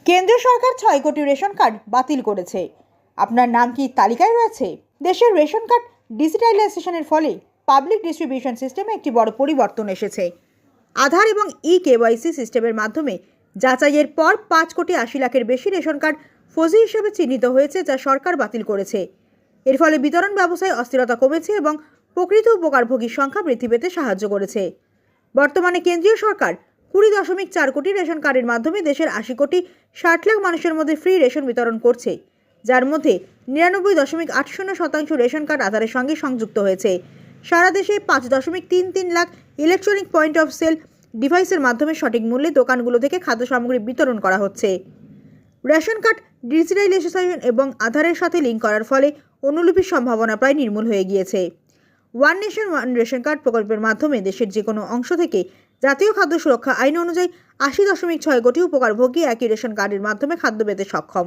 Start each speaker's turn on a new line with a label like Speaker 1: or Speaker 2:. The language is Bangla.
Speaker 1: কেন্দ্র সরকার 6 কোটি রেশন কার্ড বাতিল করেছে। আপনার নাম কি তালিকায় রয়েছে? দেশের রেশন কার্ড ডিজিটালাইজেশনের ফলে পাবলিক ডিস্ট্রিবিউশন সিস্টেমে একটি বড় পরিবর্তন এসেছে। আধার এবং কেওয়াইসি সিস্টেমের মাধ্যমে যাচাইয়ের পর 5,80,00,000-এর বেশি রেশন কার্ড ফৌজি হিসেবে চিহ্নিত হয়েছে, যা সরকার বাতিল করেছে। এর ফলে বিতরণ ব্যবস্থায় অস্থিরতা কমেছে এবং প্রকৃত উপকারভোগীর সংখ্যা বৃদ্ধি পেতে সাহায্য করেছে। বর্তমানে কেন্দ্রীয় সরকার 20.4 কোটি রেশন কার্ডের মাধ্যমে দেশের 80 কোটি 60 লাখ মানুষের মধ্যে ফ্রি রেশন বিতরণ করছে, যার মধ্যে 99.80% রেশন কার্ড আধারের সঙ্গে সংযুক্ত হয়েছে। সারা দেশে 5.33 lakh electronic point of sale ডিভাইসের মাধ্যমে সঠিক মূল্যে দোকানগুলো থেকে খাদ্য সামগ্রী বিতরণ করা হচ্ছে। রেশন কার্ড ডিজিটালাইজেশন এবং আধারের সাথে লিঙ্ক করার ফলে অনুলিপির সম্ভাবনা প্রায় নির্মূল হয়ে গিয়েছে। One nation one ration card প্রকল্পের মাধ্যমে দেশের যে কোনো অংশ থেকে জাতীয় খাদ্য সুরক্ষা আইন অনুযায়ী 80.6 কোটি উপকারভোগী একই রেশন কার্ডের মাধ্যমে খাদ্য পেতে সক্ষম।